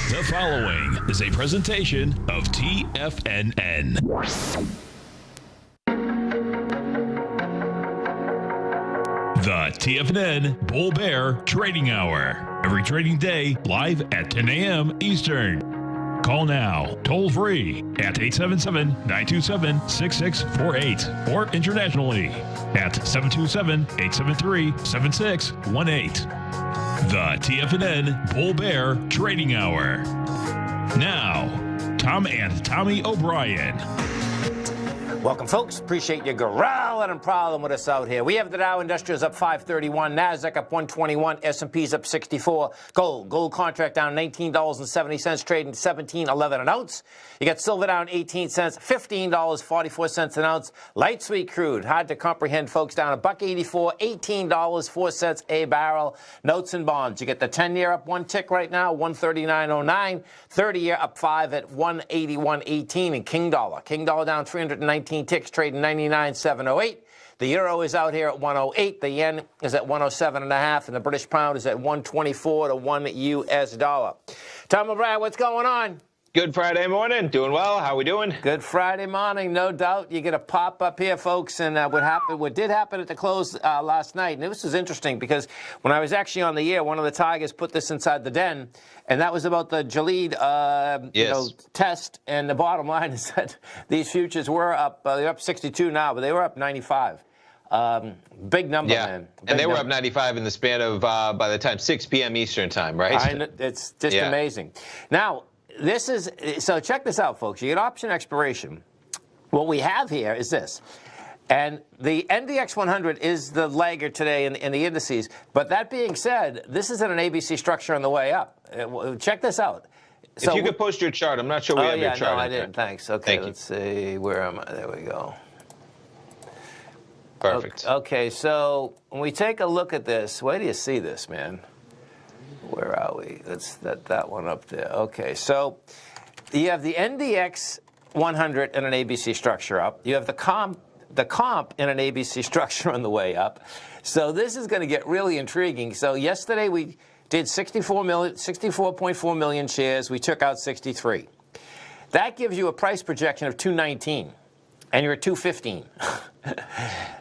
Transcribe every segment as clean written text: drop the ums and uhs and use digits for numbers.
The following is a presentation of TFNN. The TFNN Bull Bear Trading Hour. Every trading day, live at 10 a.m. Eastern. Call now, toll free at 877-927-6648 or internationally at 727-873-7618. The TFNN Bull Bear Trading Hour. Now, Tom and Tommy O'Brien. Welcome, folks. Appreciate you growling and prowling with us out here. We have the Dow Industrials up 531, NASDAQ up 121, S&P's up 64. Gold contract down $19.70, trading $17.11 an ounce. You got silver down 18 cents, $15.44 an ounce. Light sweet crude, hard to comprehend, folks, down $1.84, $18.04 a barrel. Notes and bonds, you get the 10-year up one tick right now, 139.09. 30-year up 5 at 181.18. And King Dollar down 319 ticks, trading 99.708. The euro is out here at 108. The yen is at 107.5, and the British pound is at 124 to 1 U.S. dollar. Tom O'Brien, what's going on? Good Friday morning. Doing well. How we doing? Good Friday morning, no doubt. You get a pop up here, folks, and what did happen at the close last night, and this was interesting because when I was actually on the air, one of the Tigers put this inside the den, and that was about the Jalid test, and the bottom line is that these futures were up, they're up 62 now, but they were up 95. Big number, man. Big and they were up 95 in the span of, by the time, 6 p.m. Eastern time, right? It's just amazing. Now, so check this out, folks. You get option expiration. What we have here is this. And the NDX 100 is the laggard today in the indices. But that being said, this is in an ABC structure on the way up. Check this out. So, if you could post your chart. I'm not sure we have your chart. No, I didn't. Thanks. Okay, let's see. Where am I? There we go. Perfect. Okay, so when we take a look at this, where do you see this, man? Where are we? That's that one up there. Okay, so you have the NDX 100 in an ABC structure up. You have the comp in an ABC structure on the way up. So this is going to get really intriguing. So yesterday we did 64.4 million shares. We took out 63. That gives you a price projection of 219, and you're at 215.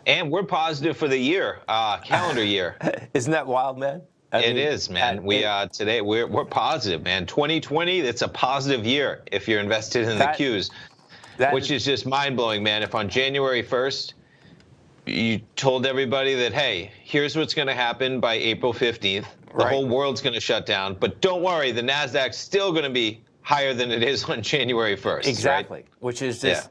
And we're positive for the year, calendar year. Isn't that wild, man? It is, man. Today we're positive, man. 2020, it's a positive year if you're invested in the Qs, which is just mind blowing, man. If on January 1st you told everybody that, hey, here's what's going to happen by April 15th, the whole world's going to shut down, but don't worry, the Nasdaq's still going to be higher than it is on January 1st. Exactly, right? Which is just.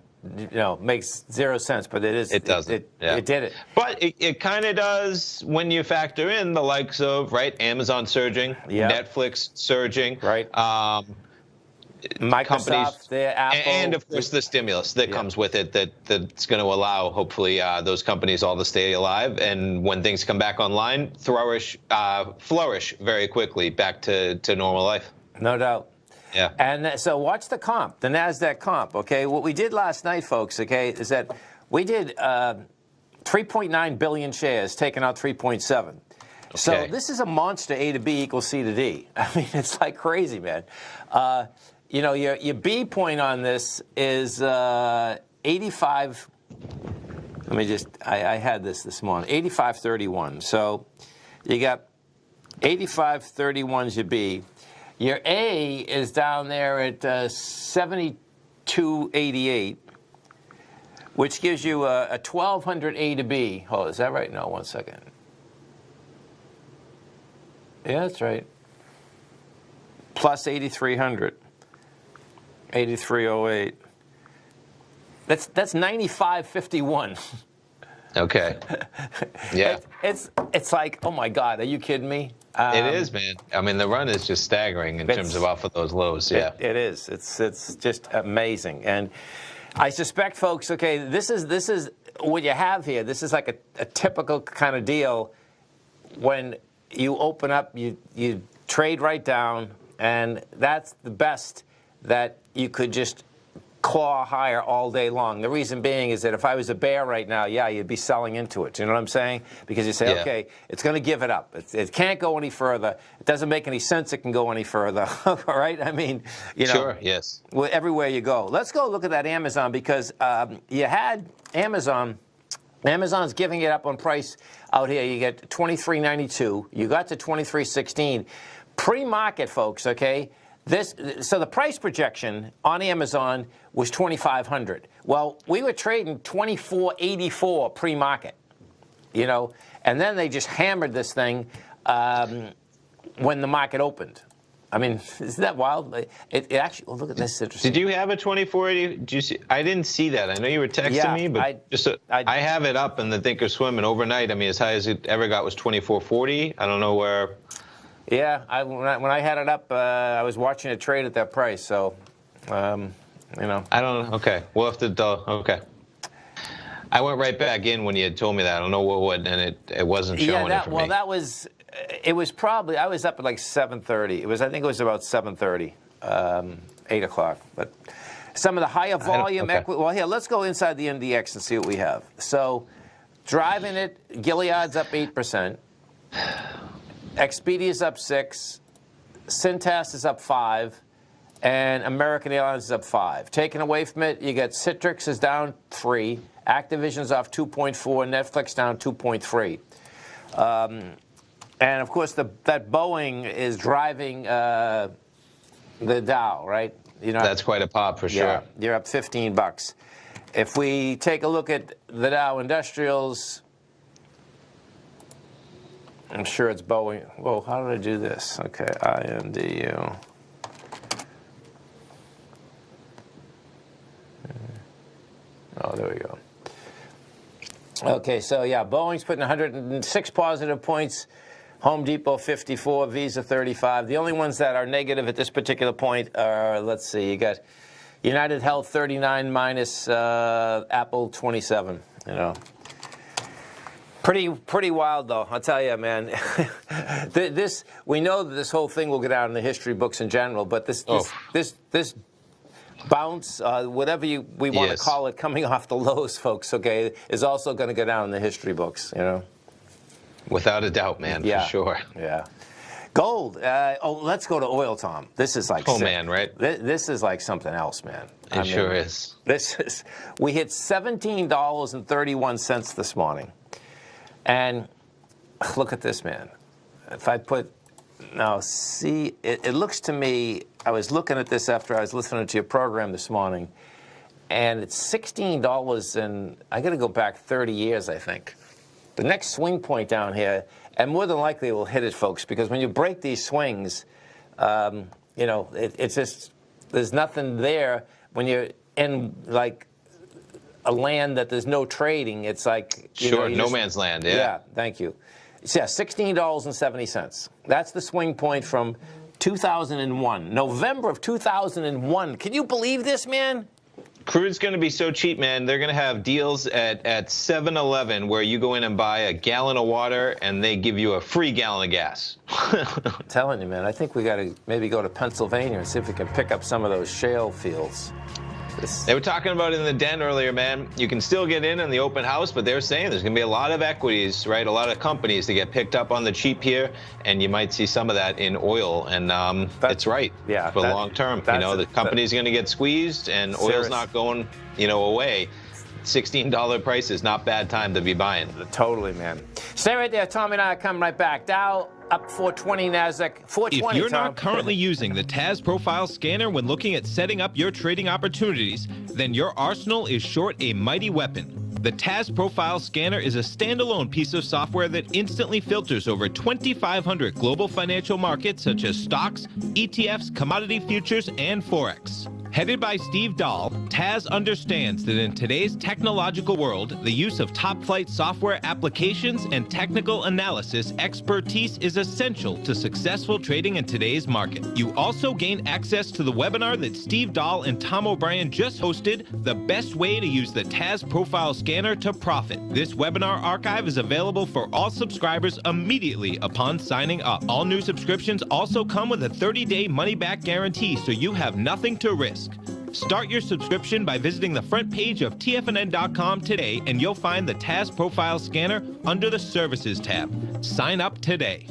Makes zero sense, but it is. It doesn't. It did it. But it kind of does when you factor in the likes of, Amazon surging, Netflix surging, Microsoft, Apple, and of course the stimulus that comes with it that's going to allow, hopefully, those companies all to stay alive, and when things come back online, flourish very quickly back to normal life. No doubt. Yeah. And so watch the comp, the NASDAQ comp, okay? What we did last night, folks, okay, is that we did 3.9 billion shares, taking out 3.7. Okay. So this is a monster A to B equals C to D. I mean, it's like crazy, man. Your B point on this is 85. Let me just, I had this morning, 85.31. So you got 85.31 is your B. Your A is down there at 72.88, which gives you a 1,200 A to B. Oh, is that right? No, 1 second. Yeah, that's right. Plus 8,300. 83.08. That's 95.51. Okay. Yeah. It's like, oh my God, are you kidding me? It is, man. I mean, the run is just staggering in terms of off of those lows. Yeah, it is. It's just amazing, and I suspect, folks. Okay, this is what you have here. This is like a typical kind of deal. When you open up, you trade right down, and that's the best that you could just claw higher all day long. The reason being is that if I was a bear right now, yeah, you'd be selling into it. Do you know what I'm saying? Because you say, okay, it's going to give it up. It can't go any further. It doesn't make any sense it can go any further. All right? I mean, you know. Sure, yes. Everywhere you go. Let's go look at that Amazon because you had Amazon. Amazon's giving it up on price out here. You get $23.92. You got to $23.16. Pre-market, folks, okay? So the price projection on Amazon was $2,500. Well, we were trading $24.84 pre-market, you know, and then they just hammered this thing when the market opened. I mean, isn't that wild? It actually. Well, look at this. Interesting. Did you have a 2480? Did you see? I didn't see that. I know you were texting me, but I have it up in the Thinkorswim, and overnight, I mean, as high as it ever got was 2440. I don't know where. Yeah, when I had it up, I was watching it trade at that price. So, you know. I don't know. Okay, we'll have to. Okay. I went right back in when you had told me that. I don't know what, and it wasn't showing it for me. Well, that was. It was probably. I was up at like 7:30. I think it was about 7:30, 8 o'clock. But some of the higher volume equity. Well, here, let's go inside the NDX and see what we have. So, driving it, Gilead's up 8%. Expedia's up 6%, Cintas is up 5%, and American Airlines is up 5%. Taken away from it, you got Citrix is down 3%, Activision's off 2.4%, Netflix down 2.3%. And of course, that Boeing is driving the Dow, right? You know, that's quite a pop for sure. You're up $15. If we take a look at the Dow Industrials. I'm sure it's Boeing. Whoa, how did I do this? Okay, IMDU. Oh, there we go. Okay, so yeah, Boeing's putting 106 positive points. Home Depot 54, Visa 35. The only ones that are negative at this particular point are, let's see, you got United Health 39 minus Apple 27, you know. Pretty wild, though. I'll tell you, man. We know that this whole thing will go down in the history books in general, but this bounce, whatever we want to call it, coming off the lows, folks, okay, is also going to go down in the history books, you know. Without a doubt, man, for sure. Yeah. Gold. Let's go to oil, Tom. This is like man, right? This is like something else, man. It sure is. We hit $17.31 this morning. And look at this, man. If I put, now see, it looks to me, I was looking at this after I was listening to your program this morning, and it's $16, and I got to go back 30 years, I think. The next swing point down here, and more than likely we'll hit it, folks, because when you break these swings, you know, it's just, there's nothing there when you're in, like, a land that there's no trading. It's like no man's land. Yeah, thank you. So yeah, $16.70. That's the swing point from 2001, November of 2001. Can you believe this, man? Crude's going to be so cheap, man. They're going to have deals at 7-Eleven where you go in and buy a gallon of water and they give you a free gallon of gas. I'm telling you, man. I think we got to maybe go to Pennsylvania and see if we can pick up some of those shale fields. They were talking about it in the den earlier, man. You can still get in the open house, but they're saying there's going to be a lot of equities, right? A lot of companies to get picked up on the cheap here, and you might see some of that in oil. And that's right. Yeah, for the long term. You know, the company's going to get squeezed, and oil's not going, away. $16 price is not bad time to be buying. Totally, man. Stay right there. Tom and I are coming right back. Dow up 420, NASDAQ 420. If you're Tom. not currently using the TAS Profile Scanner when looking at setting up your trading opportunities, then your arsenal is short a mighty weapon. The TAS Profile Scanner is a standalone piece of software that instantly filters over 2,500 global financial markets such as stocks, ETFs, commodity futures, and Forex. Headed by Steve Dahl, TAS understands that in today's technological world, the use of top-flight software applications and technical analysis expertise is essential to successful trading in today's market. You also gain access to the webinar that Steve Dahl and Tom O'Brien just hosted, The Best Way to Use the TAS Profile Scanner to Profit. This webinar archive is available for all subscribers immediately upon signing up. All new subscriptions also come with a 30-day money-back guarantee, so you have nothing to risk. Start your subscription by visiting the front page of TFNN.com today, and you'll find the TAS Profile Scanner under the Services tab. Sign up today.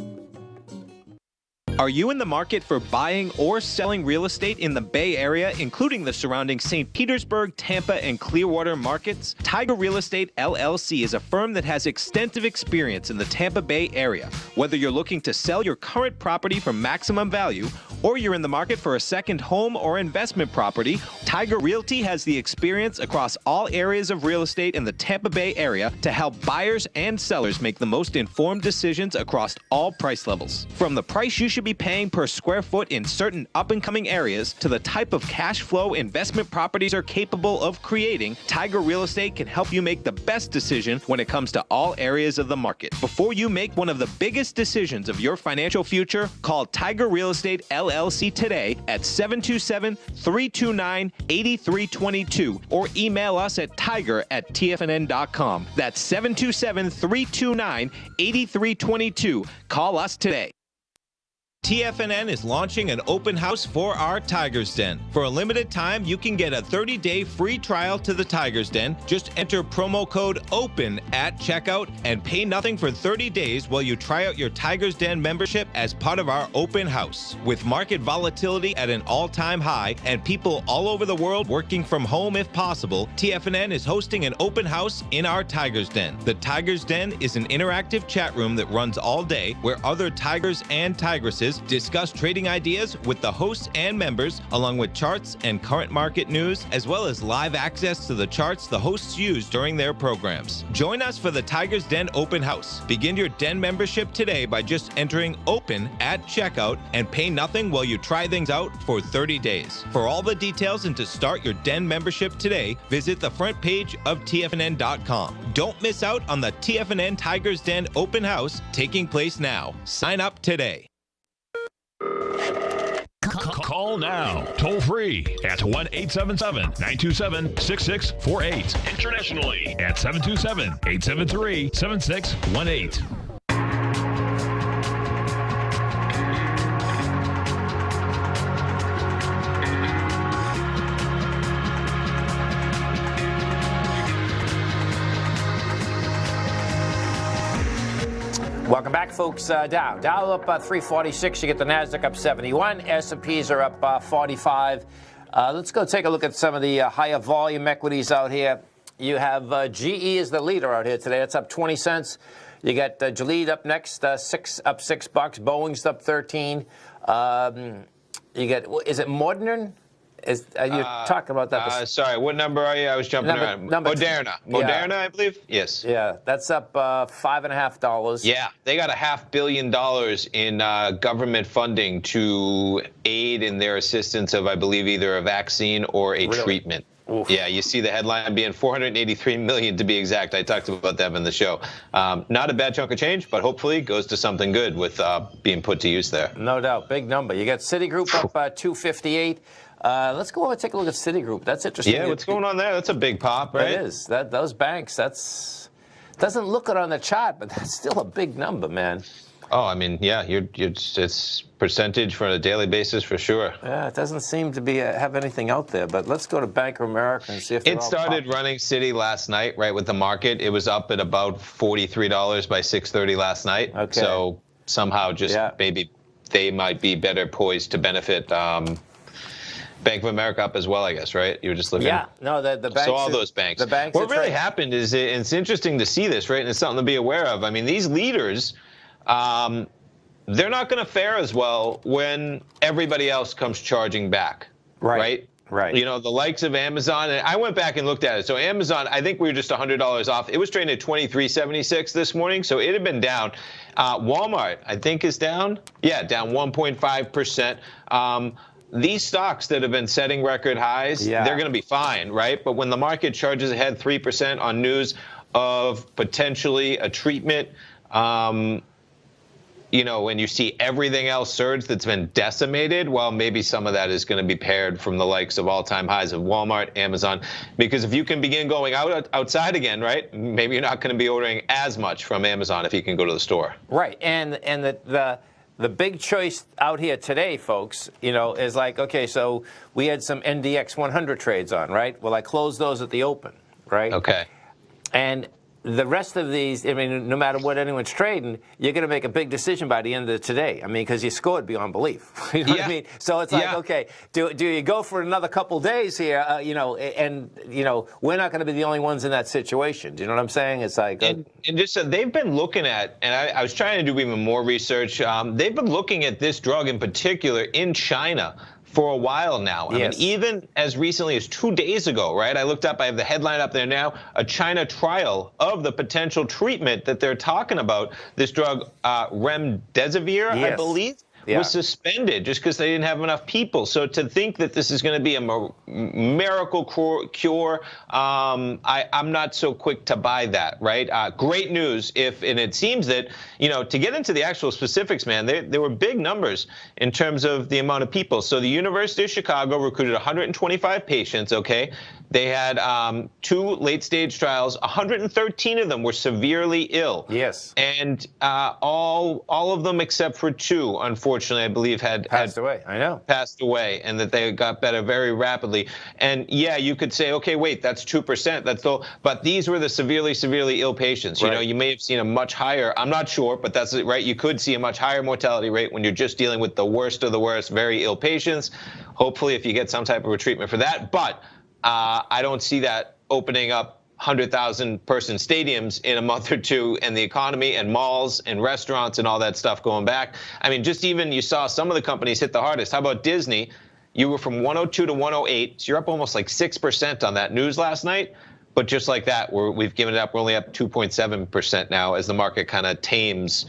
Are you in the market for buying or selling real estate in the Bay Area, including the surrounding St. Petersburg, Tampa, and Clearwater markets? Tiger Real Estate LLC is a firm that has extensive experience in the Tampa Bay area. Whether you're looking to sell your current property for maximum value, or you're in the market for a second home or investment property, Tiger Realty has the experience across all areas of real estate in the Tampa Bay area to help buyers and sellers make the most informed decisions across all price levels. From the price you should be paying per square foot in certain up-and-coming areas to the type of cash flow investment properties are capable of creating, Tiger Real Estate can help you make the best decision when it comes to all areas of the market. Before you make one of the biggest decisions of your financial future, call Tiger Real Estate LLC today at 727-329-8322 or email us at tiger@tfnn.com. That's 727-329-8322. Call us today. TFNN is launching an open house for our Tiger's Den. For a limited time, you can get a 30-day free trial to the Tiger's Den. Just enter promo code OPEN at checkout and pay nothing for 30 days while you try out your Tiger's Den membership as part of our open house. With market volatility at an all-time high and people all over the world working from home if possible, TFNN is hosting an open house in our Tiger's Den. The Tiger's Den is an interactive chat room that runs all day where other tigers and tigresses discuss trading ideas with the hosts and members, along with charts and current market news, as well as live access to the charts the hosts use during their programs. Join us for the Tiger's Den Open House. Begin your Den membership today by just entering OPEN at checkout and pay nothing while you try things out for 30 days. For all the details and to start your Den membership today, visit the front page of TFNN.com. Don't miss out on the TFNN Tiger's Den Open House taking place now. Sign up today. Call now, toll free at 1-877-927-6648. Internationally at 727-873-7618. Welcome back, folks. Dow up 346. You get the Nasdaq up 71. S&Ps are up 45. Let's go take a look at some of the higher volume equities out here. You have GE is the leader out here today. It's up 20 cents. You got Gilead up next, up $6. Boeing's up 13. You get, is it Moderna? You're talking about that. Sorry, what number are you? I was jumping around. Moderna. Moderna, I believe? Yes. Yeah, that's up $5.50. Yeah, they got $500 million in government funding to aid in their assistance of, I believe, either a vaccine or a treatment. Oof. Yeah, you see the headline being $483 million to be exact. I talked about that in the show. Not a bad chunk of change, but hopefully goes to something good with being put to use there. No doubt, big number. You got Citigroup up 258. Let's go over and take a look at Citigroup. That's interesting. Yeah, what's going on there? That's a big pop, right? It is. Those banks, doesn't look it on the chart, but that's still a big number, man. Oh, I mean, yeah, it's percentage for a daily basis for sure. Yeah, it doesn't seem to be have anything out there, but let's go to Bank of America and see if it started running Citi last night, right, with the market. It was up at about $43 by 6:30 last night. Okay. So somehow maybe they might be better poised to benefit Bank of America up as well, I guess, right? You were just looking. Yeah, no, the banks. So all those banks. The banks. What really happened is it's interesting to see this, right? And it's something to be aware of. I mean, these leaders, they're not going to fare as well when everybody else comes charging back, right? Right. You know, the likes of Amazon, and I went back and looked at it. So Amazon, I think we were just $100 off. It was trading at $23.76 this morning, so it had been down. Walmart, I think, is down. Yeah, down 1.5%. These stocks that have been setting record highs, they're going to be fine, right? But when the market charges ahead 3% on news of potentially a treatment, you know, when you see everything else surge that's been decimated, well, maybe some of that is going to be paired from the likes of all-time highs of Walmart, Amazon, because if you can begin going outside again, right, maybe you're not going to be ordering as much from Amazon if you can go to the store. Right, and the the big choice out here today, folks, is like, okay, so we had some NDX 100 trades on, right? Well, I closed those at the open, right? Okay. And the rest of these, I mean, no matter what anyone's trading, you're going to make a big decision by the end of today. I mean, because you scored beyond belief. You know what I mean? So it's like, okay, do you go for another couple days here? And we're not going to be the only ones in that situation. Do you know what I'm saying? It's like, and just they've been looking at, and I was trying to do even more research. They've been looking at this drug in particular in China for a while now. I mean, even as recently as 2 days ago, right? I looked up, I have the headline up there now, a China trial of the potential treatment that they're talking about, this drug, remdesivir, I believe. Was suspended just because they didn't have enough people. So to think that this is going to be a miracle cure, I'm not so quick to buy that, right? Great news and it seems that, to get into the actual specifics, man, there were big numbers in terms of the amount of people. So the University of Chicago recruited 125 patients, okay? They had 2 late-stage trials. 113 of them were severely ill. Yes. And all of them except for 2, unfortunately, I believe, had passed away. I know. Passed away, and that they got better very rapidly. And yeah, you could say, okay, wait, that's 2%. That's still, but these were the severely ill patients. Right. You may have seen a much higher. I'm not sure, but that's right. You could see a much higher mortality rate when you're just dealing with the worst of the worst, very ill patients. Hopefully, if you get some type of a treatment for that, but I don't see that opening up 100,000 person stadiums in a month or two, and the economy and malls and restaurants and all that stuff going back. I mean, just even you saw some of the companies hit the hardest. How about Disney? You were from 102 to 108, so you're up almost like 6% on that news last night. But just like that, we've given it up. We're only up 2.7% now as the market kind of tames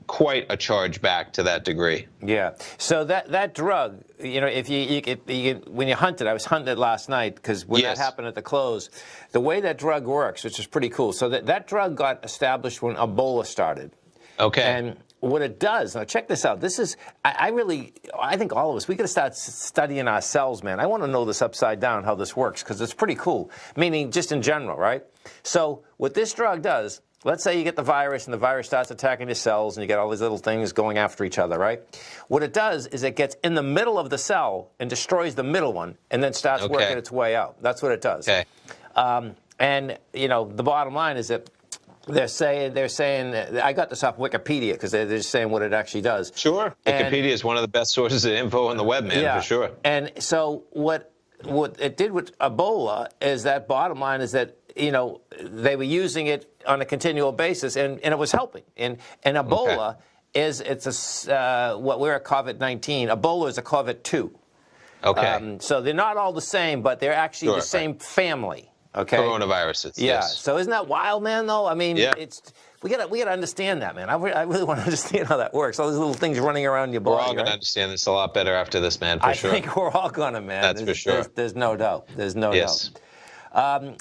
quite a charge back to that degree. Yeah. So that drug, if you when you hunt it, I was hunting it last night because when that happened at the close, the way that drug works, which is pretty cool. So that drug got established when Ebola started. Okay. And what it does, now check this out. This is, I think all of us, we got to start studying our cells, man. I want to know this upside down, how this works, because it's pretty cool. Meaning just in general, right? So what this drug does, let's say you get the virus and the virus starts attacking your cells and you get all these little things going after each other, right? What it does is it gets in the middle of the cell and destroys the middle one and then starts working its way out. That's what it does. Okay. And, the bottom line is that they're saying, I got this off Wikipedia because they're just saying what it actually does. Sure. Wikipedia is one of the best sources of info on the web, man, for sure. And so what it did with Ebola is that bottom line is that, they were using it on a continual basis and it was helping. And Ebola what we're a COVID-19. Ebola is a COVID-2. Okay. So they're not all the same, but they're actually the same family. Okay. Coronaviruses. Yeah. Yes. So isn't that wild, man? Though I mean, we gotta understand that, man. I really want to understand how that works. All these little things running around your body. We're all gonna understand this a lot better after this, man. For sure. I think we're all gonna, man. That's for sure. There's no doubt. There's no doubt.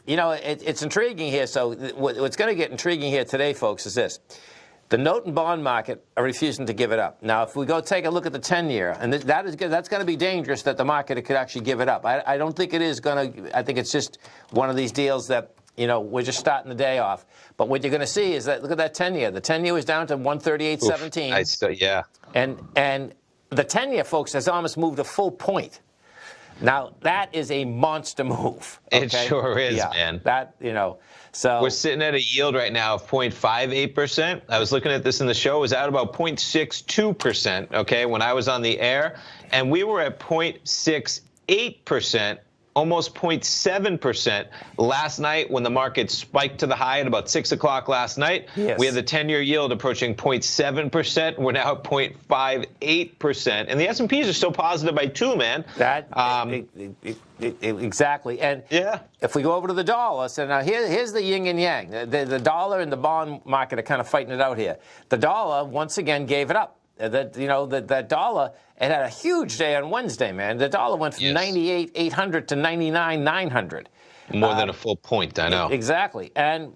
It's intriguing here. So what's going to get intriguing here today, folks, is this. The note and bond market are refusing to give it up. Now, if we go take a look at the 10-year, and that's going to be dangerous that the market could actually give it up. I don't think it is going to. I think it's just one of these deals that, we're just starting the day off. But what you're going to see is that, look at that 10-year. The 10-year was down to 138.17. Yeah. And the 10-year, folks, has almost moved a full point. Now, that is a monster move. Okay? It sure is, man. So we're sitting at a yield right now of 0.58%. I was looking at this in the show. It was at about 0.62%, okay, when I was on the air. And we were at 0.68%, almost 0.7% last night when the market spiked to the high at about 6 o'clock last night. Yes. We had the 10-year yield approaching 0.7%. We're now at 0.58%. And the S&Ps are still positive by 2, man. Exactly. And if we go over to the dollar, so now here's the yin and yang. The dollar and the bond market are kind of fighting it out here. The dollar, once again, gave it up. That dollar, it had a huge day on Wednesday, man. The dollar went from 98,800 to 99,900. More than a full point, I know. Exactly. And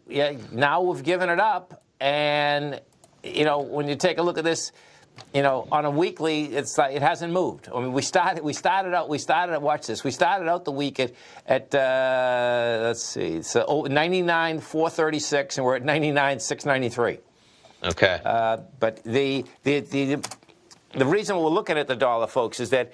now we've given it up. And, when you take a look at this, on a weekly, it's like it hasn't moved. I mean, we started out, watch this. We started out the week at let's see, so 99,436, and we're at 99,693. Okay. But the reason we're looking at the dollar, folks, is that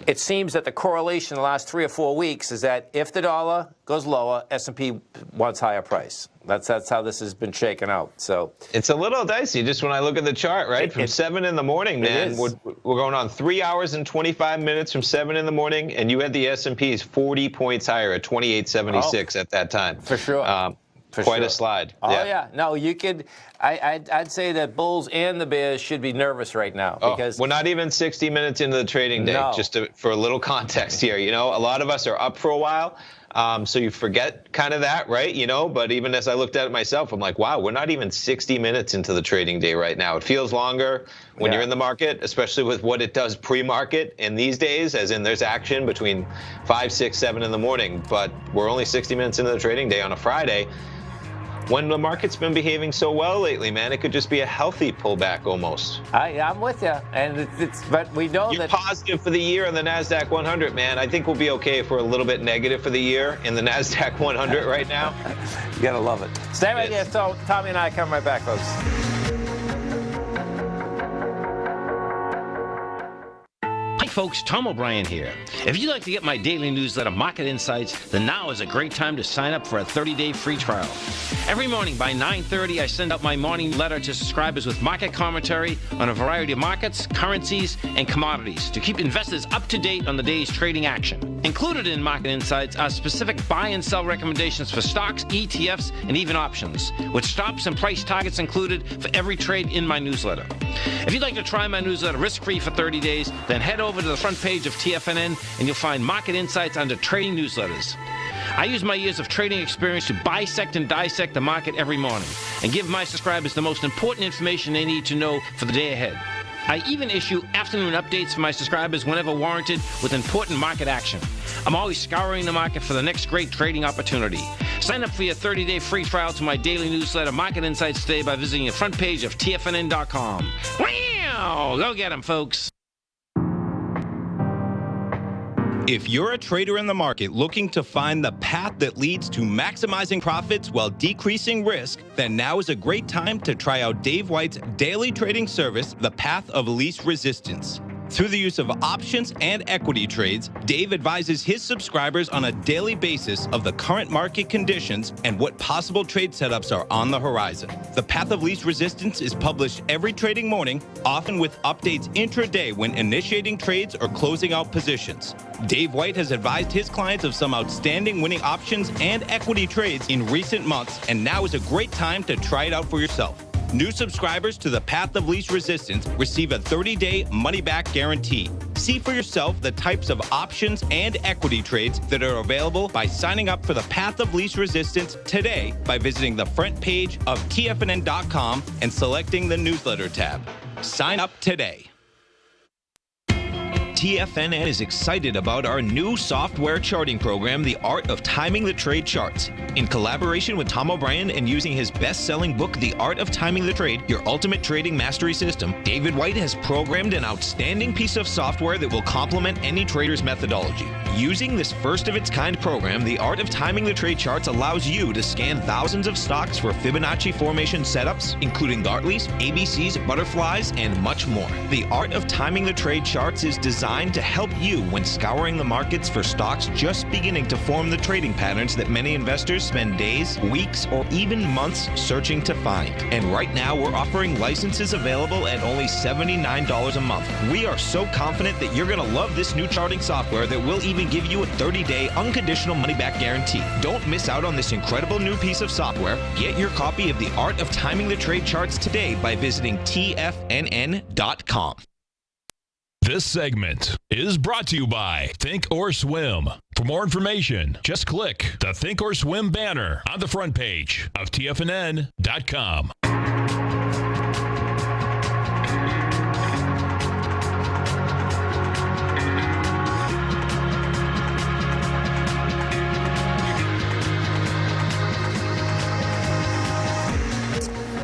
it seems that the correlation in the last 3 or 4 weeks is that if the dollar goes lower, S&P wants higher price. That's how this has been shaken out. So it's a little dicey just when I look at the chart, right? From 7 in the morning, man. We're going on 3 hours and 25 minutes from 7 in the morning, and you had the S&P's 40 points higher at 2876 at that time. For sure. Quite a slide. Oh, yeah. No, you could. I'd say that Bulls and the Bears should be nervous right now. Because we're not even 60 minutes into the trading day, just for a little context here. A lot of us are up for a while. So you forget kind of that, right? But even as I looked at it myself, I'm like, wow, we're not even 60 minutes into the trading day right now. It feels longer when you're in the market, especially with what it does pre-market in these days, as in there's action between 5, 6, 7 in the morning. But we're only 60 minutes into the trading day on a Friday. When the market's been behaving so well lately, man, it could just be a healthy pullback almost. I'm with you, and but we know you're that positive for the year in the NASDAQ 100, man. I think we'll be okay if we're a little bit negative for the year in the NASDAQ 100 right now. You gotta love it. Stay right there. So Tommy and I come right back, folks. Hi folks, Tom O'Brien here. If you'd like to get my daily newsletter, Market Insights, then now is a great time to sign up for a 30-day free trial. Every morning by 9:30, I send out my morning letter to subscribers with market commentary on a variety of markets, currencies, and commodities to keep investors up to date on the day's trading action. Included in Market Insights are specific buy and sell recommendations for stocks, ETFs, and even options, with stops and price targets included for every trade in my newsletter. If you'd like to try my newsletter risk-free for 30 days, then head over to the front page of TFNN and you'll find Market Insights under Trading Newsletters. I use my years of trading experience to bisect and dissect the market every morning and give my subscribers the most important information they need to know for the day ahead. I even issue afternoon updates for my subscribers whenever warranted with important market action. I'm always scouring the market for the next great trading opportunity. Sign up for your 30-day free trial to my daily newsletter, Market Insights, today by visiting the front page of TFNN.com. Wow! Go get them, folks. If you're a trader in the market looking to find the path that leads to maximizing profits while decreasing risk, then now is a great time to try out Dave White's daily trading service, The Path of Least Resistance. Through the use of options and equity trades, Dave advises his subscribers on a daily basis of the current market conditions and what possible trade setups are on the horizon. The Path of Least Resistance is published every trading morning, often with updates intraday when initiating trades or closing out positions. Dave White has advised his clients of some outstanding winning options and equity trades in recent months, and now is a great time to try it out for yourself. New subscribers to the Path of Least Resistance receive a 30-day money-back guarantee. See for yourself the types of options and equity trades that are available by signing up for the Path of Least Resistance today by visiting the front page of TFNN.com and selecting the newsletter tab. Sign up today. TFNN is excited about our new software charting program, The Art of Timing the Trade Charts. In collaboration with Tom O'Brien and using his best-selling book, The Art of Timing the Trade, Your Ultimate Trading Mastery System, David White has programmed an outstanding piece of software that will complement any trader's methodology. Using this first-of-its-kind program, The Art of Timing the Trade Charts allows you to scan thousands of stocks for Fibonacci formation setups, including Gartleys, ABCs, butterflies, and much more. The Art of Timing the Trade Charts is designed to help you when scouring the markets for stocks just beginning to form the trading patterns that many investors spend days, weeks, or even months searching to find. And right now, we're offering licenses available at only $79 a month. We are so confident that you're going to love this new charting software that will even give you a 30-day unconditional money-back guarantee. Don't miss out on this incredible new piece of software. Get your copy of The Art of Timing the Trade Charts today by visiting TFNN.com. This segment is brought to you by Think or Swim. For more information, just click the Think or Swim banner on the front page of TFNN.com.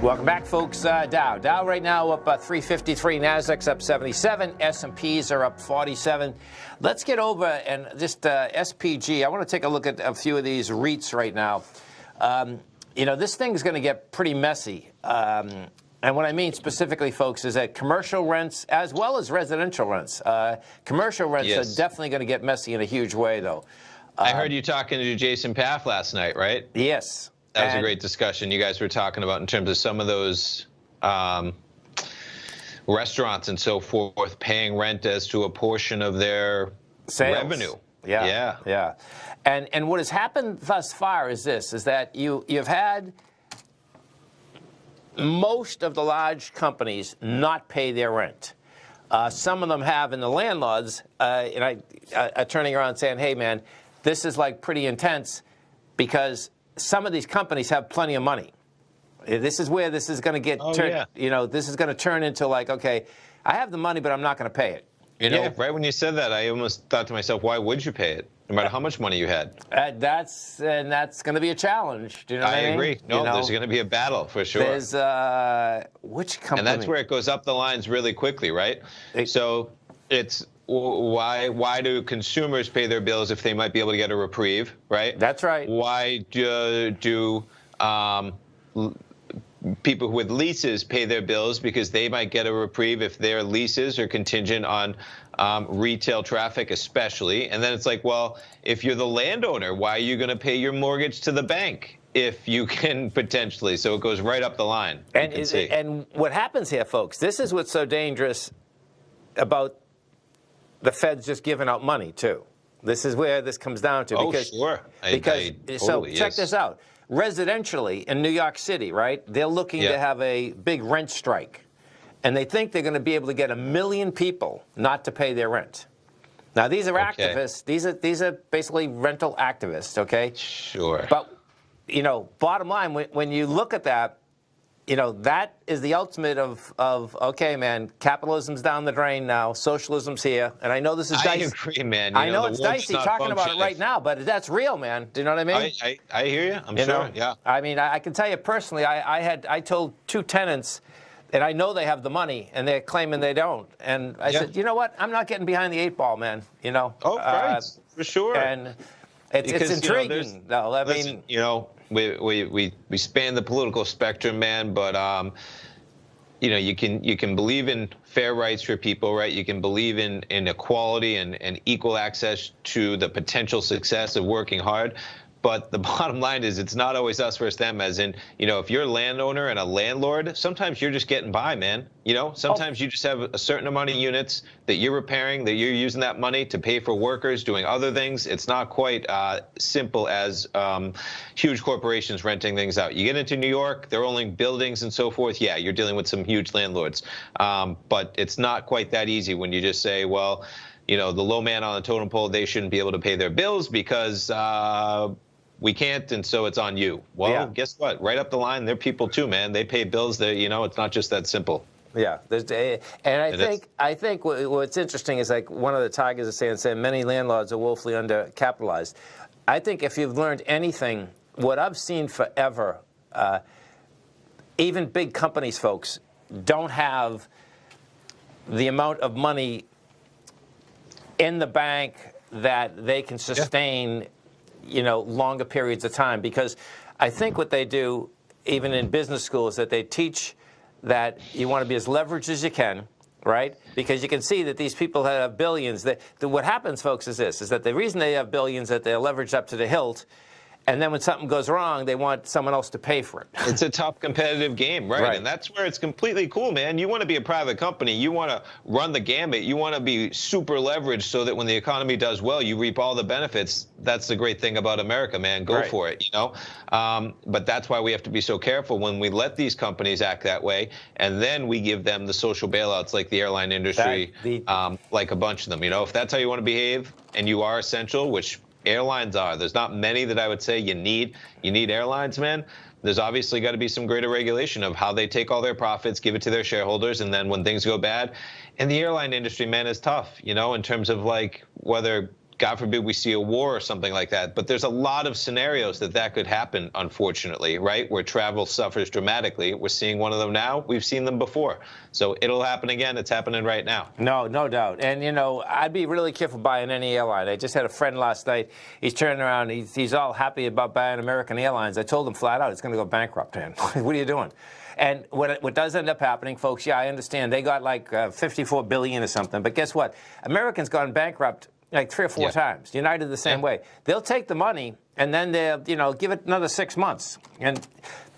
Welcome back, folks. Dow right now up 353, Nasdaq's up 77, S&Ps are up 47. Let's get over and just SPG. I want to take a look at a few of these REITs right now. This thing's going to get pretty messy. And what I mean specifically, folks, is that commercial rents as well as residential rents. Commercial rents are definitely going to get messy in a huge way, though. I heard you talking to Jason Paff last night, right? Yes. That was a great discussion you guys were talking about in terms of some of those restaurants and so forth paying rent as to a portion of their sales revenue. Yeah. And what has happened thus far is this, is that you've had most of the large companies not pay their rent. Some of them have, and the landlords, and I turning around saying, hey, man, this is like pretty intense because some of these companies have plenty of money. This is where this is going to get turned, this is going to turn into like, okay, I have the money, but I'm not going to pay it. Yeah, right when you said that, I almost thought to myself, why would you pay it, no matter how much money you had? That's going to be a challenge. Do you know what I mean? Agree. No, there's going to be a battle for sure. There's which company? And that's where it goes up the lines really quickly, right? So it's why do consumers pay their bills if they might be able to get a reprieve, right? That's right. Why do people with leases pay their bills because they might get a reprieve if their leases are contingent on retail traffic especially. And then it's like, well, if you're the landowner, why are you going to pay your mortgage to the bank if you can potentially? So it goes right up the line. And what happens here, folks, this is what's so dangerous about the Feds just giving out money, too. This is where this comes down to. Because, sure. So check this out. Residentially in New York City, right, they're looking to have a big rent strike. And they think they're going to be able to get 1 million people not to pay their rent. Now, these are activists. These are basically rental activists, okay? Sure. But, bottom line, when you look at that, that is the ultimate of okay, man, capitalism's down the drain now, socialism's here. And I know this is dicey. I agree, man. I know it's dicey talking about it right now, but that's real, man. Do you know what I mean? I hear you. I'm sure, yeah. I mean, I can tell you personally, I told 2 tenants, and I know they have the money, and they're claiming they don't. And I said, you know what? I'm not getting behind the 8 ball, man. Oh, right. For sure. And it's intriguing, though. I mean, we span the political spectrum, man, but you can believe in fair rights for people, right? You can believe in equality and equal access to the potential success of working hard. But the bottom line is it's not always us versus them, as in, if you're a landowner and a landlord, sometimes you're just getting by, man. Sometimes you just have a certain amount of units that you're repairing, that you're using that money to pay for workers, doing other things. It's not quite simple as huge corporations renting things out. You get into New York, they're owning buildings and so forth. Yeah, you're dealing with some huge landlords. But it's not quite that easy when you just say, well, the low man on the totem pole, they shouldn't be able to pay their bills because we can't, and so it's on you. Well, guess what? Right up the line, they're people too, man. They pay bills. It's not just that simple. Yeah, and I think what's interesting is like one of the Tigers is saying many landlords are woefully undercapitalized. I think if you've learned anything, what I've seen forever, even big companies, folks, don't have the amount of money in the bank that they can sustain. Longer periods of time, because I think what they do, even in business schools, that they teach that you want to be as leveraged as you can, right? Because you can see that these people that have billions, what happens, folks, is that the reason they have billions, that they're leveraged up to the hilt, and then when something goes wrong, they want someone else to pay for it. It's a tough competitive game, right? And that's where it's completely cool, man. You want to be a private company. You want to run the gambit. You want to be super leveraged so that when the economy does well, you reap all the benefits. That's the great thing about America, man. Go for it, But that's why we have to be so careful when we let these companies act that way, and then we give them the social bailouts like the airline industry, like a bunch of them. If that's how you want to behave and you are essential, which airlines are. There's not many that I would say you need. You need airlines, man. There's obviously got to be some greater regulation of how they take all their profits, give it to their shareholders, and then when things go bad. And the airline industry, man, is tough, in terms of like whether God forbid we see a war or something like that. But there's a lot of scenarios that could happen, unfortunately, right? Where travel suffers dramatically. We're seeing one of them now. We've seen them before. So it'll happen again. It's happening right now. No doubt. And, I'd be really careful buying any airline. I just had a friend last night. He's turning around. He's all happy about buying American Airlines. I told him flat out, it's going to go bankrupt, man. What are you doing? And what does end up happening, folks, yeah, I understand. They got like $54 billion or something. But guess what? Americans gone bankrupt like 3 or 4 times. United the same way. They'll take the money, and then they'll, give it another 6 months. And,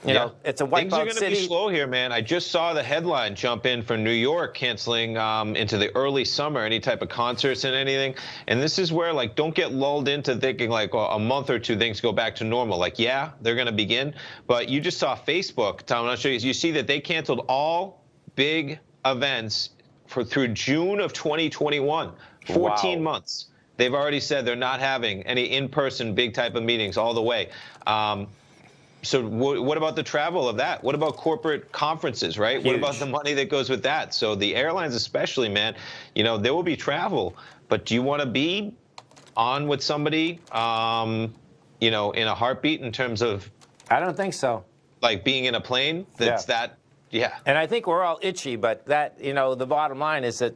it's a wipeout Things are going to city. be slow here, man. I just saw the headline jump in for New York canceling into the early summer any type of concerts and anything. And this is where, like, don't get lulled into thinking, like, well, a month or two things go back to normal. Like, yeah, they're going to begin. But you just saw Facebook, Tom, and I'll show you. You see that they canceled all big events through June of 2021. 14 months. They've already said they're not having any in-person big type of meetings all the way. So what about the travel of that? What about corporate conferences, right? Huge. What about the money that goes with that? So the airlines especially, man, there will be travel, but do you want to be on with somebody, in a heartbeat in terms of... I don't think so. Like being in a plane that's yeah. And I think we're all itchy, but that, the bottom line is that,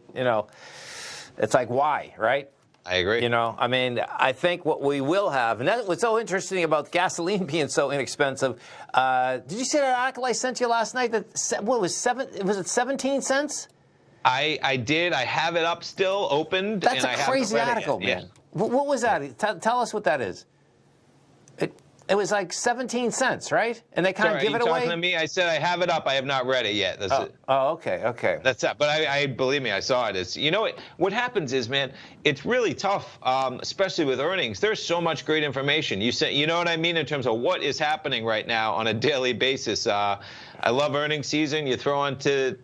it's like, why, right? I agree. I think what we will have, and that's what's so interesting about gasoline being so inexpensive. Did you see that article I sent you last night? Was it 17 cents? I did. I have it up still, opened. That's and a crazy article, man. Yeah. What was that? Tell us what that is. It was like 17 cents, right? And they kind of give it away. Talking to me? I said I have it up. I have not read it yet. That's it. Oh, okay. That's that. But I believe me, I saw it. It's what happens is, man, it's really tough, especially with earnings. There's so much great information. You know what I mean in terms of what is happening right now on a daily basis. I love earnings season. You throw on to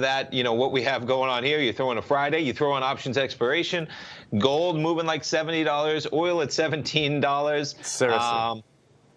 that, what we have going on here. You throw in a Friday. You throw on options expiration. Gold moving like $70, oil at $17. Seriously.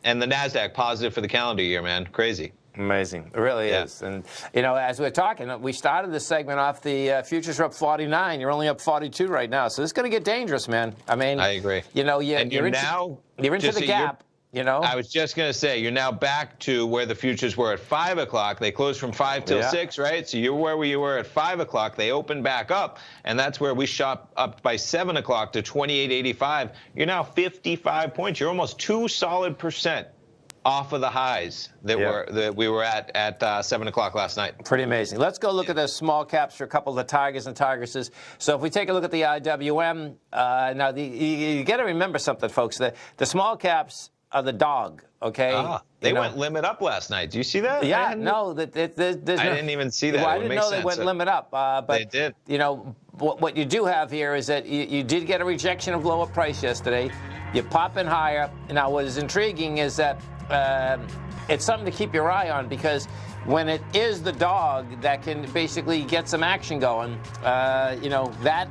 And the NASDAQ positive for the calendar year, man. Crazy. Amazing. It really is. And, as we're talking, we started this segment off the futures are up 49. You're only up 42 right now. So it's going to get dangerous, man. I mean, I agree. You're into the gap. I was just going to say, you're now back to where the futures were at 5 o'clock. They closed from 5 till 6, right? So you're where you were at 5 o'clock. They opened back up, and that's where we shot up by 7 o'clock to 28.85. You're now 55 points. You're almost 2 solid % off of the highs that we were at 7 o'clock last night. Pretty amazing. Let's go look at the small caps for a couple of the tigers and tigresses. So if we take a look at the IWM, now you got to remember something, folks. The small caps are the dog, okay? They went limit up last night. Do you see that? Yeah, I didn't even see that. Well, I didn't know they went limit up. But they did. What you do have here is that you did get a rejection of lower price yesterday. You're popping higher. Now, what is intriguing is that it's something to keep your eye on, because when it is the dog that can basically get some action going, that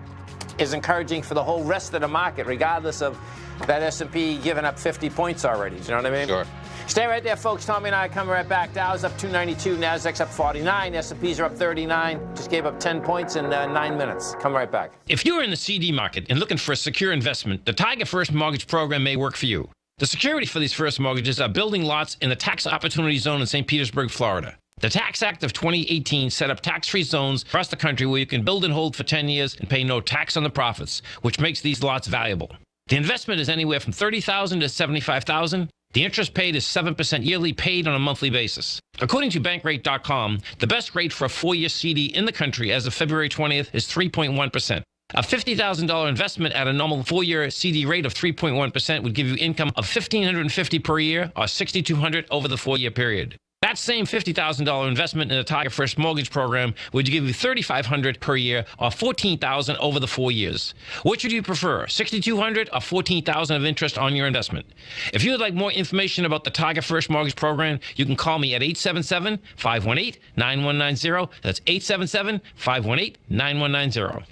is encouraging for the whole rest of the market, regardless of that S&P giving up 50 points already. Do you know what I mean? Sure. Stay right there, folks. Tommy and I are coming right back. Dow's up 292, Nasdaq's up 49, S&Ps are up 39. Just gave up 10 points in 9 minutes. Come right back. If you're in the CD market and looking for a secure investment, the Tiger First Mortgage Program may work for you. The security for these first mortgages are building lots in the tax opportunity zone in St. Petersburg, Florida. The Tax Act of 2018 set up tax-free zones across the country where you can build and hold for 10 years and pay no tax on the profits, which makes these lots valuable. The investment is anywhere from $30,000 to $75,000. The interest paid is 7% yearly, paid on a monthly basis. According to Bankrate.com, the best rate for a 4-year CD in the country as of February 20th is 3.1%. A $50,000 investment at a normal 4-year CD rate of 3.1% would give you income of $1,550 per year, or $6,200 over the 4-year period. That same $50,000 investment in the Tiger First Mortgage Program would give you $3,500 per year, or $14,000 over the 4 years. Which would you prefer, $6,200 or $14,000 of interest on your investment? If you would like more information about the Tiger First Mortgage Program, you can call me at 877-518-9190. That's 877-518-9190.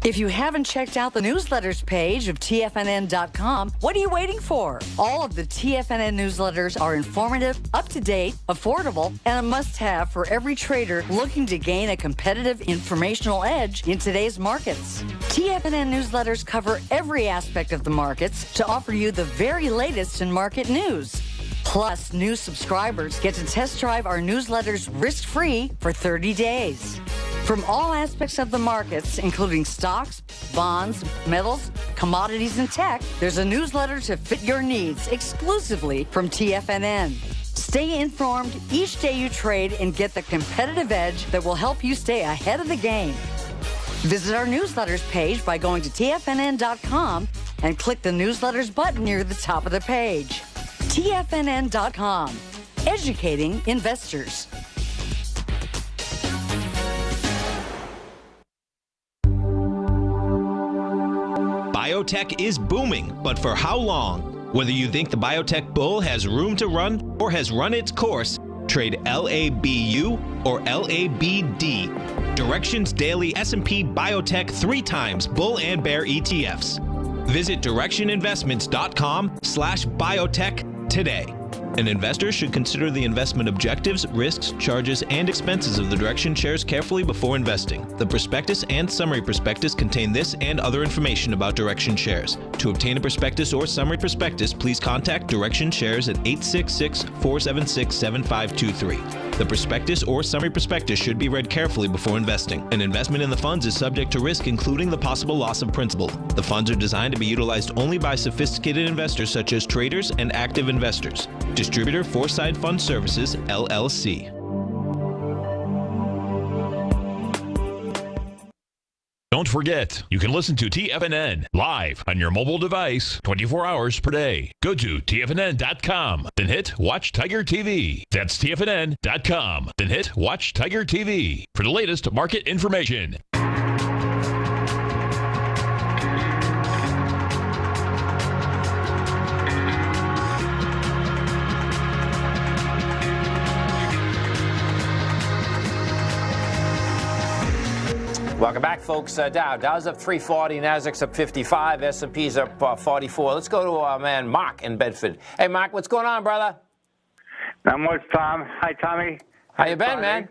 If you haven't checked out the newsletters page of TFNN.com, what are you waiting for? All of the TFNN newsletters are informative, up-to-date, affordable, and a must-have for every trader looking to gain a competitive informational edge in today's markets. TFNN newsletters cover every aspect of the markets to offer you the very latest in market news. Plus, new subscribers get to test drive our newsletters risk-free for 30 days. From all aspects of the markets, including stocks, bonds, metals, commodities, and tech, there's a newsletter to fit your needs exclusively from TFNN. Stay informed each day you trade and get the competitive edge that will help you stay ahead of the game. Visit our newsletters page by going to TFNN.com and click the newsletters button near the top of the page. TFNN.com, educating investors. Biotech is booming, but for how long? Whether you think the biotech bull has room to run or has run its course, trade LABU or LABD. Direction's daily S&P Biotech 3 times bull and bear ETFs. Visit directioninvestments.com/biotech today. An investor should consider the investment objectives, risks, charges, and expenses of the Direction shares carefully before investing. The prospectus and summary prospectus contain this and other information about Direction shares. To obtain a prospectus or summary prospectus, please contact Direction shares at 866-476-7523. The prospectus or summary prospectus should be read carefully before investing. An investment in the funds is subject to risk, including the possible loss of principal. The funds are designed to be utilized only by sophisticated investors such as traders and active investors. Distributor Foreside Fund Services, LLC. Don't forget, you can listen to TFNN live on your mobile device 24 hours per day. Go to TFNN.com, then hit Watch Tiger TV. That's TFNN.com, then hit Watch Tiger TV for the latest market information. Welcome back, folks. Dow's up 340, Nasdaq's up 55, S&P's up 44. Let's go to our man Mark in Bedford. Hey, Mark, what's going on, brother? Not much, Tom. Hi, Tommy. How you been, man?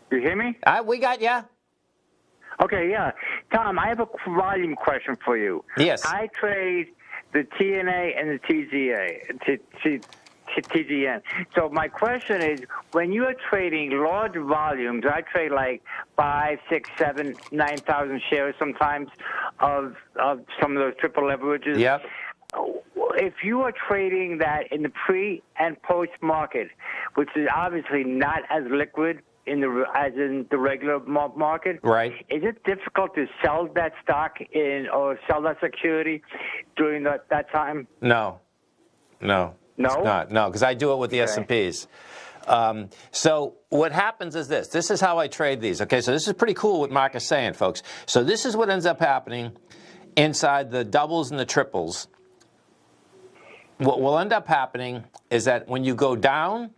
You hear me? We got you. Okay, yeah. Tom, I have a volume question for you. Yes. I trade the TNA and the TGN. So my question is, when you are trading large volumes, I trade like 5, 6, 7, 9,000 shares sometimes of some of those triple leverages. Yep. If you are trading that in the pre and post market, which is obviously not as liquid as in the regular market, right? Is it difficult to sell that stock or sell that security during that time? No. No? It's not. No, because I do it with the S&Ps. So what happens is this. This is how I trade these. Okay, so this is pretty cool what Mark is saying, folks. So this is what ends up happening inside the doubles and the triples. What will end up happening is that when you go down,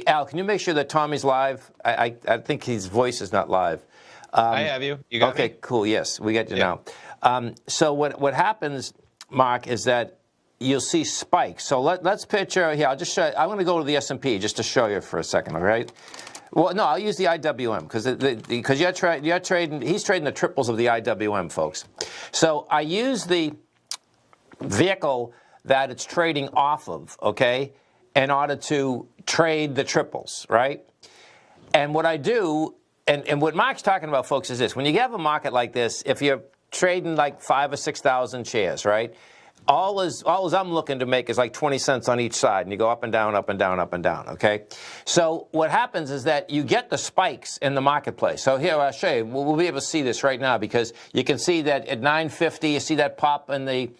Al, can you make sure that Tommy's live? I think his voice is not live. I have you. You got me? Okay, cool. Yes, we get you now. So what happens, Mark, is that you'll see spikes. So let's picture here. I'll just show you. I'm going to go to the S&P just to show you for a second, all right? Well, no, I'll use the IWM because you're trading. He's trading the triples of the IWM, folks. So I use the vehicle that it's trading off of, okay, in order to trade the triples, right? And what I do, and what Mark's talking about, folks, is this: when you have a market like this, if you're trading like 5,000 or 6,000 shares, right? All I'm looking to make is like 20 cents on each side, and you go up and down, up and down, up and down, okay? So what happens is that you get the spikes in the marketplace. So here, I'll show you. We'll be able to see this right now because you can see that at 950, you see that pop in the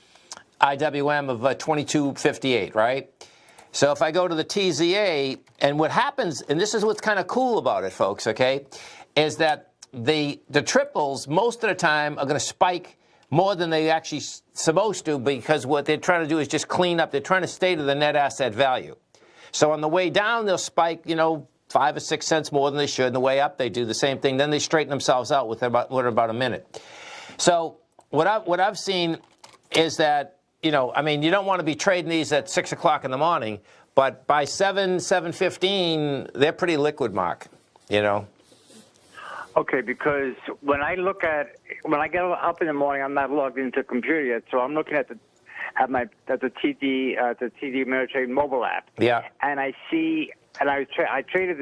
IWM of 2258, right? So if I go to the TZA, and what happens, and this is what's kind of cool about it, folks, okay, is that the triples most of the time are going to spike more than they actually supposed to, because what they're trying to do is just clean up. They're trying to stay to the net asset value. So on the way down, they'll spike, 5 or 6 cents more than they should. And the way up, they do the same thing. Then they straighten themselves out with about a minute. So what I've seen is that, you don't want to be trading these at 6 o'clock in the morning, but by 7:15, they're pretty liquid, Mark, Okay, because when I get up in the morning, I'm not logged into the computer yet, so I'm looking at the TD Ameritrade mobile app. Yeah. And I see, and I traded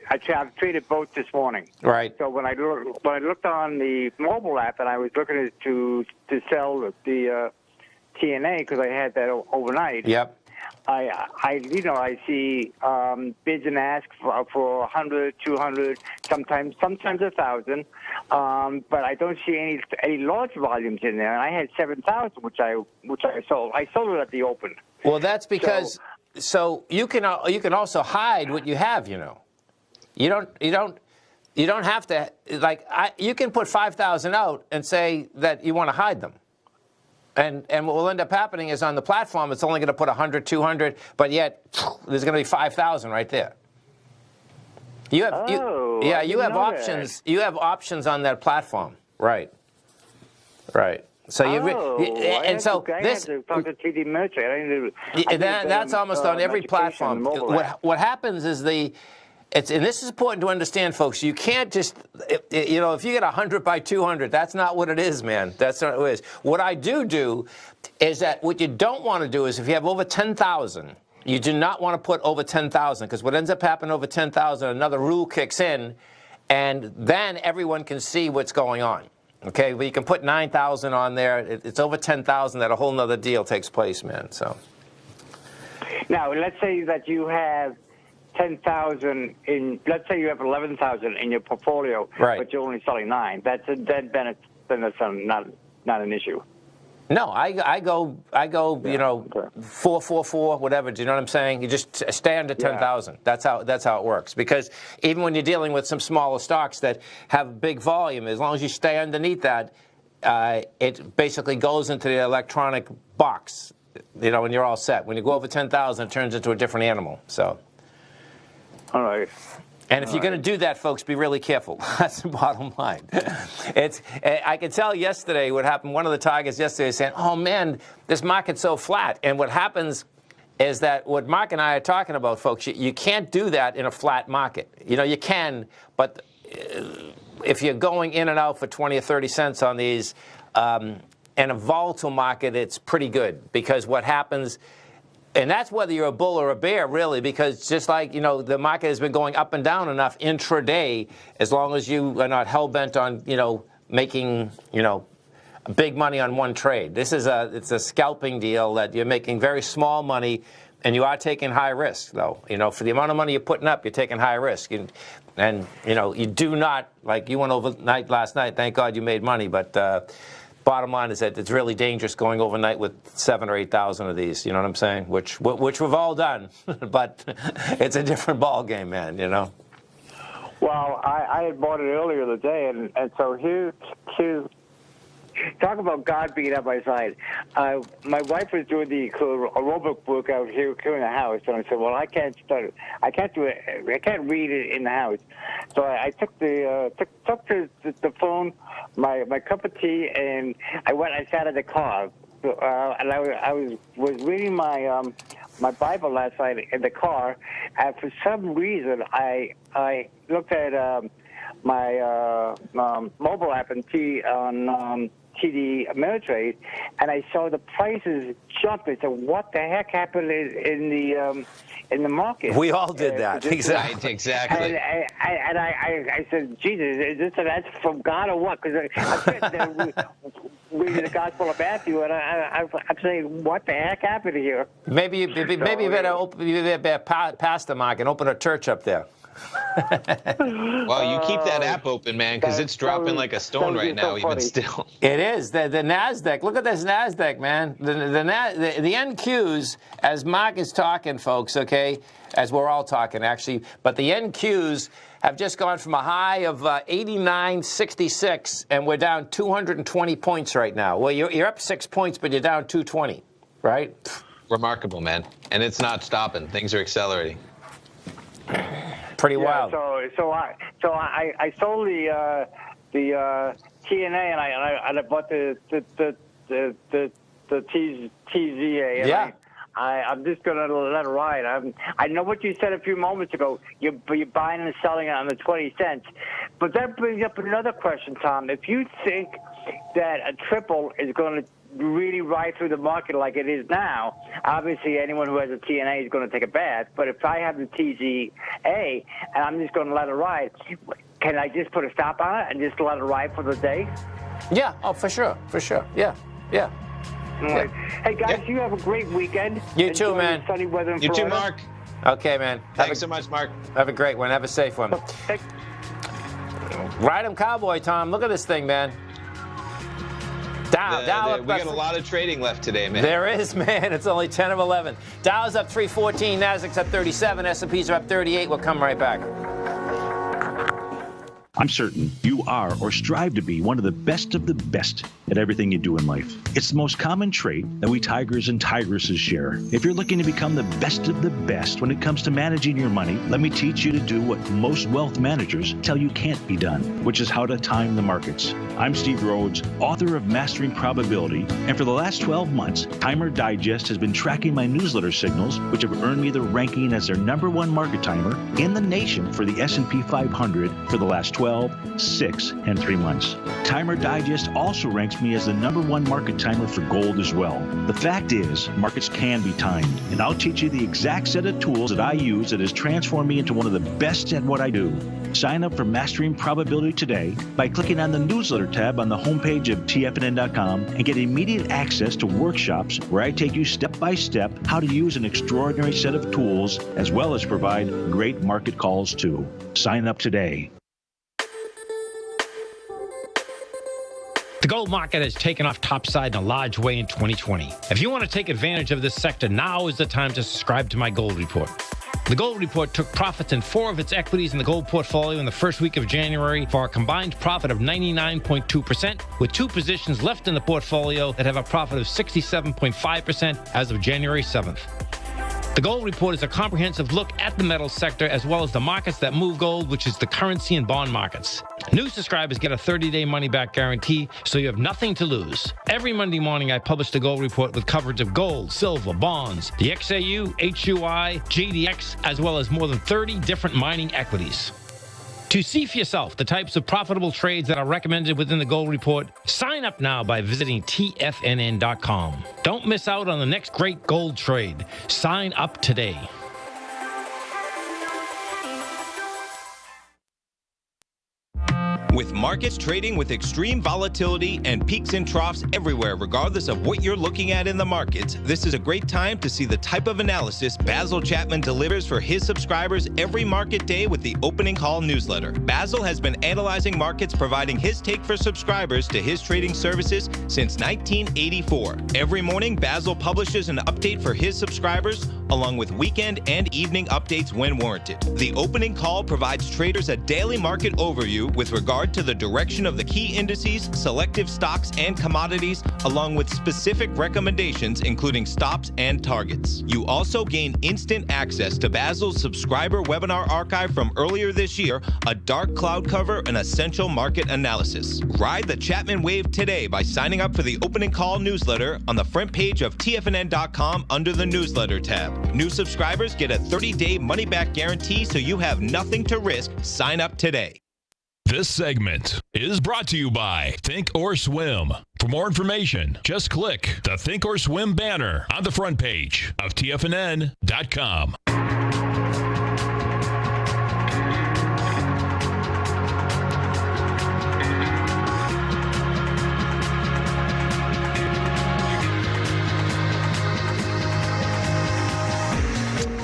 I've traded both this morning. Right. So when I looked on the mobile app and I was looking to sell the TNA because I had that overnight. Yep. I see bids and asks for 100, 200, sometimes 1,000, but I don't see any large volumes in there. And I had 7,000, which I sold. I sold it at the open. Well, that's because so you can also hide what you have. You don't have to you can put 5,000 out and say that you want to hide them. And what will end up happening is on the platform, it's only going to put 100, 200, but yet there's going to be 5,000 right there. You have options. That. You have options on that platform, right? So I had to talk to TD Ameritrade. That's almost on every platform. What happens is and this is important to understand, folks. You can't just, if you get 100 by 200, that's not what it is, man. That's not what it is. What I do is that what you don't want to do is if you have over 10,000, you do not want to put over 10,000 because what ends up happening over 10,000, another rule kicks in, and then everyone can see what's going on. Okay, but you can put 9,000 on there. It's over 10,000 that a whole nother deal takes place, man. So now, let's say that you have 10,000 in. Let's say you have 11,000 in your portfolio, right? But you're only selling 9. That's a dead benefit. Then that's not an issue. No, I go. Okay. 4, 4, 4, whatever. Do you know what I'm saying? You just stay under 10,000. That's how it works. Because even when you're dealing with some smaller stocks that have big volume, as long as you stay underneath that, it basically goes into the electronic box. And you're all set. When you go over 10,000, it turns into a different animal. So. All right. And if you're going to do that, folks, be really careful. That's the bottom line. I could tell yesterday what happened. One of the targets yesterday was saying, oh, man, this market's so flat. And what happens is that what Mark and I are talking about, folks, you can't do that in a flat market. You can, but if you're going in and out for 20 or 30 cents on these, in a volatile market, it's pretty good. Because what happens... And that's whether you're a bull or a bear, really, because just like, the market has been going up and down enough intraday, as long as you are not hell-bent on, making, big money on one trade. It's a scalping deal that you're making very small money, and you are taking high risk, though. For the amount of money you're putting up, you're taking high risk. You do not, like you went overnight last night, thank God you made money, but... Bottom line is that it's really dangerous going overnight with 7,000 or 8,000 of these. You know what I'm saying? Which we've all done, but it's a different ball game, man. Well, I had bought it earlier the day, and so here talk about God being at my side. My wife was doing the aerobic workout here in the house, and I said, "Well, I can't start it. I can't do it. I can't read it in the house." So I took the phone, my cup of tea, and I went. I sat in the car, and I was reading my Bible last night in the car, and for some reason I looked at my mobile app on TD Ameritrade, and I saw the prices jump. I said, "What the heck happened in the market?" We all did that. Exactly. Exactly. And I said, "Jesus, is this that's from God or what?" Because I'm sitting there reading the Gospel of Matthew, and I'm saying, "What the heck happened here?" Maybe you better pass the mark and open a church up there. Well, you keep that app open, man, because it's dropping like a stone right now, even still. It is. The NASDAQ. Look at this NASDAQ, man. The NQs, as Mark is talking, folks, okay, as we're all talking, actually, but the NQs have just gone from a high of 89.66, and we're down 220 points right now. Well, you're up 6 points, but you're down 220, right? Remarkable, man. And it's not stopping. Things are accelerating. Pretty wild. So I sold the TNA and I bought the TZA. And I'm just going to let it ride. I know what you said a few moments ago. You're buying and selling it on the 20 cents. But that brings up another question, Tom. If you think that a triple is going to really ride through the market like it is now, obviously anyone who has a TNA is going to take a bath. But if I have the TZA and I'm just going to let it ride, can I just put a stop on it and just let it ride for the day? Yeah. Oh, for sure. Yeah. Right. Hey, guys, you have a great weekend. You too, man. Sunny weather in You Florida. too, Mark. Okay, man. Thanks so much, Mark. Have a great one. Have a safe one. Ride 'em cowboy, Tom. Look at this thing, man. Dow. We got a lot of trading left today, man. There is, man. It's only 10 of 11. Dow's up 314. Nasdaq's up 37. S&Ps are up 38. We'll come right back. I'm certain you are or strive to be one of the best at everything you do in life. It's the most common trait that we tigers and tigresses share. If you're looking to become the best of the best when it comes to managing your money, let me teach you to do what most wealth managers tell you can't be done, which is how to time the markets. I'm Steve Rhodes, author of Mastering Probability, and for the last 12 months, Timer Digest has been tracking my newsletter signals, which have earned me the ranking as their #1 market timer in the nation for the S&P 500 for the last 12, 6, and 3 months. Timer Digest also ranks me as the #1 market timer for gold as well. The fact is, markets can be timed, and I'll teach you the exact set of tools that I use that has transformed me into one of the best at what I do. Sign up for Mastering Probability today by clicking on the newsletter tab on the homepage of TFNN.com and get immediate access to workshops where I take you step by step how to use an extraordinary set of tools as well as provide great market calls too. Sign up today. The gold market has taken off topside in a large way in 2020. If you want to take advantage of this sector, now is the time to subscribe to my Gold Report. The Gold Report took profits in 4 of its equities in the gold portfolio in the first week of January for a combined profit of 99.2%, with 2 positions left in the portfolio that have a profit of 67.5% as of January 7th. The Gold Report is a comprehensive look at the metals sector as well as the markets that move gold, which is the currency and bond markets. New subscribers get a 30-day money-back guarantee, so you have nothing to lose. Every Monday morning, I publish the Gold Report with coverage of gold, silver, bonds, the XAU, HUI, GDX, as well as more than 30 different mining equities. To see for yourself the types of profitable trades that are recommended within the Gold Report, sign up now by visiting TFNN.com. Don't miss out on the next great gold trade. Sign up today. With markets trading with extreme volatility and peaks and troughs everywhere, regardless of what you're looking at in the markets, this is a great time to see the type of analysis Basil Chapman delivers for his subscribers every market day with the Opening Call newsletter. Basil has been analyzing markets, providing his take for subscribers to his trading services since 1984. Every morning, Basil publishes an update for his subscribers, along with weekend and evening updates when warranted. The Opening Call provides traders a daily market overview with regard to the direction of the key indices, selective stocks and commodities, along with specific recommendations including stops and targets. You also gain instant access to Basil's subscriber webinar archive from earlier this year, a dark cloud cover, and essential market analysis. Ride the Chapman wave today by signing up for the Opening Call newsletter on the front page of TFNN.com under the newsletter tab. New subscribers get a 30-day money-back guarantee, so you have nothing to risk. Sign up today. This segment is brought to you by Think or Swim. For more information, just click the Think or Swim banner on the front page of TFNN.com.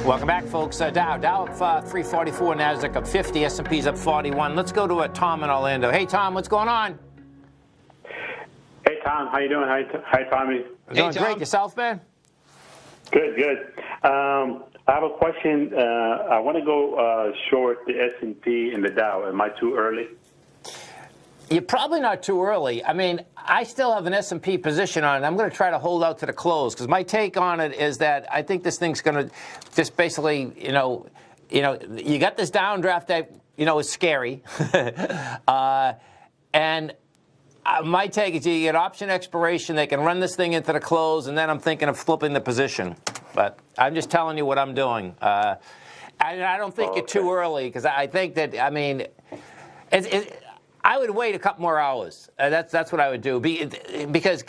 Welcome back, folks. Dow up 344, Nasdaq up 50, S&P's up 41. Let's go to Tom in Orlando. Hey, Tom, what's going on? Hey, Tom, how you doing? Hi, Tommy. Doing great. Yourself, man? Good. I have a question. I want to go short the S&P and the Dow. Am I too early? You're probably not too early. I mean, I still have an S&P position on it. I'm going to try to hold out to the close because my take on it is that I think this thing's going to just basically, you know, you got this downdraft that, you know, is scary. And my take is you get option expiration, they can run this thing into the close, and then I'm thinking of flipping the position. But I'm just telling you what I'm doing. I don't think you're too early, because I think that, I mean, I would wait a couple more hours. That's what I would do. Because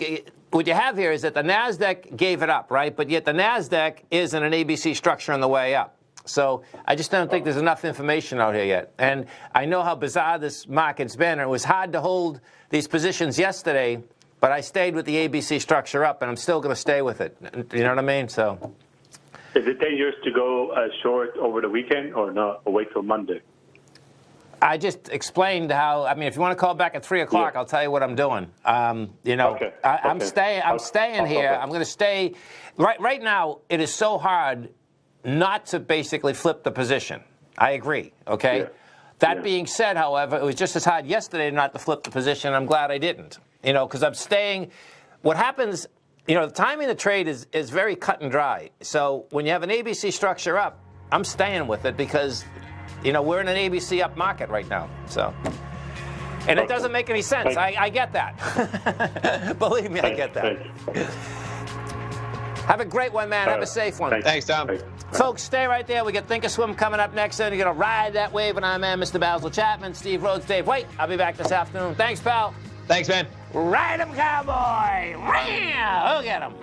what you have here is that the NASDAQ gave it up, right? But yet the NASDAQ is in an ABC structure on the way up. So I just don't think there's enough information out here yet. And I know how bizarre this market's been. It was hard to hold these positions yesterday, but I stayed with the ABC structure up, and I'm still going to stay with it. You know what I mean? So, is it dangerous to go short over the weekend or not, or wait till Monday? I just explained how. I mean, if you want to call back at 3 o'clock, I'll tell you what I'm doing. You know, Okay. I'm staying here. I'm going to stay. Right now, it is so hard not to basically flip the position. I agree, okay? Yeah. That being said, however, it was just as hard yesterday not to flip the position. I'm glad I didn't, you know, because I'm staying. What happens, you know, the timing of the trade is very cut and dry. So when you have an ABC structure up, I'm staying with it because, you know, we're in an ABC up market right now. So, and it doesn't make any sense. I get that. Believe me, I get that. Have a great one, man. Have a safe one. Thanks, Tom. Folks, stay right there. We got Think or Swim coming up next, and you're going to ride that wave. And I'm Mr. Basil Chapman, Steve Rhodes, Dave White. I'll be back this afternoon. Thanks, pal. Thanks, man. Ride 'em, cowboy. Look at him.